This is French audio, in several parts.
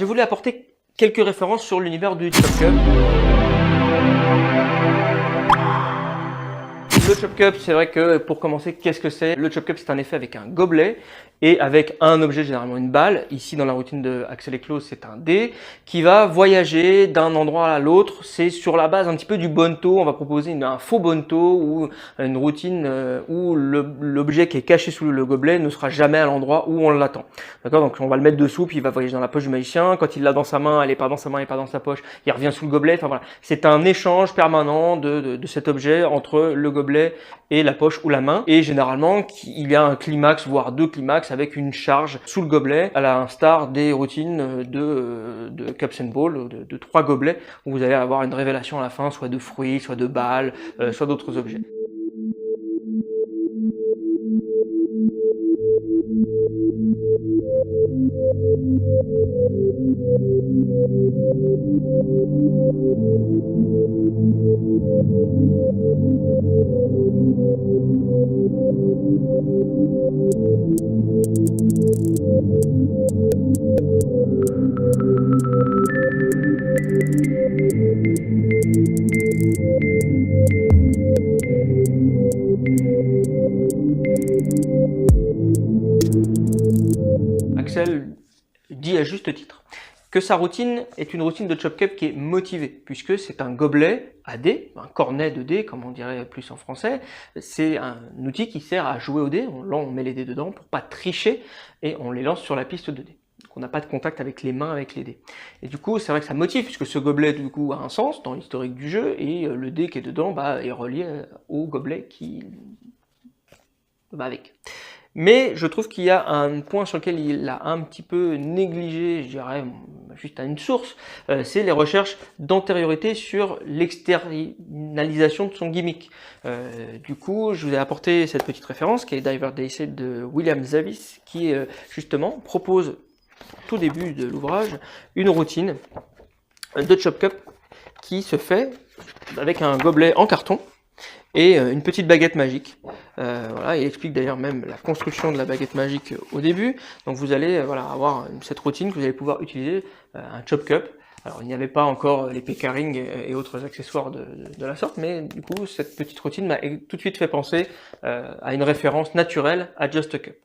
Je voulais apporter quelques références sur l'univers du Chop Cup. Le Chop Cup, c'est vrai que pour commencer, qu'est-ce que c'est? Le Chop Cup, c'est un effet avec un gobelet et avec un objet, généralement une balle. Ici, dans la routine de Axel et Claude, c'est un dé qui va voyager d'un endroit à l'autre. C'est sur la base un petit peu du bonto. On va proposer un faux bonto ou une routine où l'objet qui est caché sous le gobelet ne sera jamais à l'endroit où on l'attend. D'accord? Donc, on va le mettre dessous, puis il va voyager dans la poche du magicien. Quand il l'a dans sa main, elle n'est pas dans sa main, elle n'est pas dans sa poche. Il revient sous le gobelet. Enfin voilà, c'est un échange permanent de cet objet entre le gobelet et la poche ou la main. Et généralement, il y a un climax, voire deux climax avec une charge sous le gobelet, à l'instar des routines de Cups and Ball, de 3 gobelets, où vous allez avoir une révélation à la fin, soit de fruits, soit de balles, soit d'autres objets. Axel dit à juste titre que sa routine est une routine de Chop Cup qui est motivée, puisque c'est un gobelet à dés, un cornet de dés, comme on dirait plus en français. C'est un outil qui sert à jouer aux dés. Là, on met les dés dedans pour pas tricher et on les lance sur la piste de dés. Donc on n'a pas de contact avec les mains, avec les dés. Et du coup, c'est vrai que ça motive, puisque ce gobelet, du coup, a un sens dans l'historique du jeu, et le dé qui est dedans est relié au gobelet qui va avec. Mais je trouve qu'il y a un point sur lequel il a un petit peu négligé, je dirais, juste à une source, c'est les recherches d'antériorité sur l'externalisation de son gimmick. Du coup, je vous ai apporté cette petite référence qui est Diver Daysay de William Zavis, qui justement propose, tout début de l'ouvrage, une routine de Chop Cup qui se fait avec un gobelet en carton et une petite baguette magique. Voilà, il explique d'ailleurs même la construction de la baguette magique au début. Donc vous allez avoir cette routine que vous allez pouvoir utiliser, un Chop Cup. Alors il n'y avait pas encore les P-Carring et autres accessoires de la sorte, mais du coup cette petite routine m'a tout de suite fait penser à une référence naturelle à Just a Cup.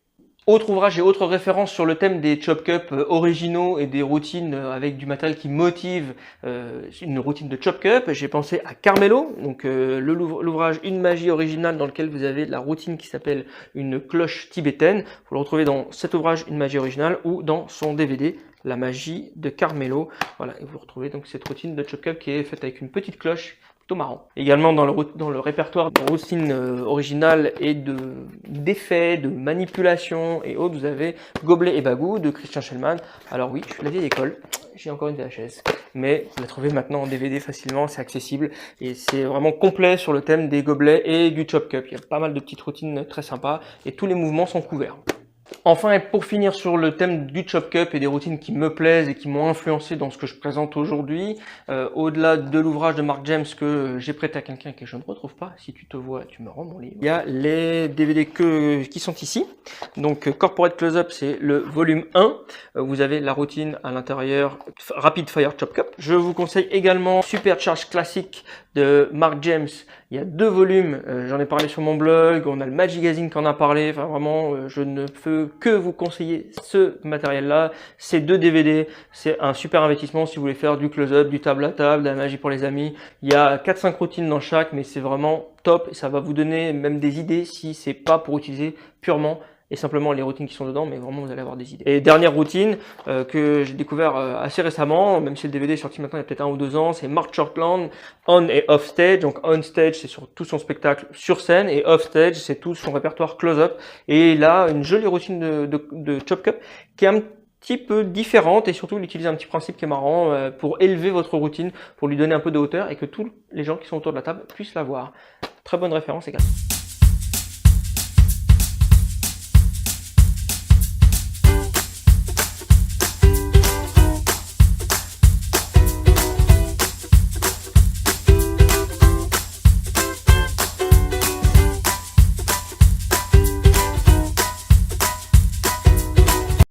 Autre ouvrage et autres références sur le thème des Chop Cup originaux et des routines avec du matériel qui motive une routine de Chop Cup, j'ai pensé à Carmelo, donc l'ouvrage Une magie originale dans lequel vous avez la routine qui s'appelle une cloche tibétaine. Vous le retrouvez dans cet ouvrage Une magie originale ou dans son DVD La magie de Carmelo. Voilà, et vous retrouvez donc cette routine de Chop Cup qui est faite avec une petite cloche. Marrant. Également dans le répertoire de routine originale et d'effets, de manipulation et autres, vous avez Gobelet et Bagou de Christian Shellman. Alors oui, je suis de la vieille école, j'ai encore une VHS, mais vous la trouvez maintenant en DVD facilement, c'est accessible et c'est vraiment complet sur le thème des gobelets et du Chop Cup. Il y a pas mal de petites routines très sympas et tous les mouvements sont couverts. Enfin, et pour finir sur le thème du Chop Cup et des routines qui me plaisent et qui m'ont influencé dans ce que je présente aujourd'hui, au-delà de l'ouvrage de Mark James que j'ai prêté à quelqu'un que je ne retrouve pas, si tu te vois, tu me rends mon livre. Il y a les DVD qui sont ici. Donc Corporate Close-Up, c'est le volume 1. Vous avez la routine à l'intérieur, Rapid Fire Chop Cup. Je vous conseille également Supercharge Classic de Mark James. Il y a 2 volumes, j'en ai parlé sur mon blog, on a le Magazine qui en a parlé, enfin vraiment, je ne peux que vous conseiller ce matériel-là. Ces 2 DVD, c'est un super investissement si vous voulez faire du close-up, du table à table, de la magie pour les amis. Il y a 4-5 routines dans chaque, mais c'est vraiment top et ça va vous donner même des idées si c'est pas pour utiliser purement et simplement les routines qui sont dedans, mais vraiment vous allez avoir des idées. Et dernière routine que j'ai découvert assez récemment, même si le DVD est sorti maintenant il y a peut-être 1 ou 2 ans, c'est Mark Shortland, On et Off Stage. Donc On Stage c'est sur tout son spectacle sur scène et Off Stage c'est tout son répertoire close-up. Et là une jolie routine de Chop Cup qui est un petit peu différente et surtout il utilise un petit principe qui est marrant pour élever votre routine, pour lui donner un peu de hauteur et que tous les gens qui sont autour de la table puissent la voir. Très bonne référence également.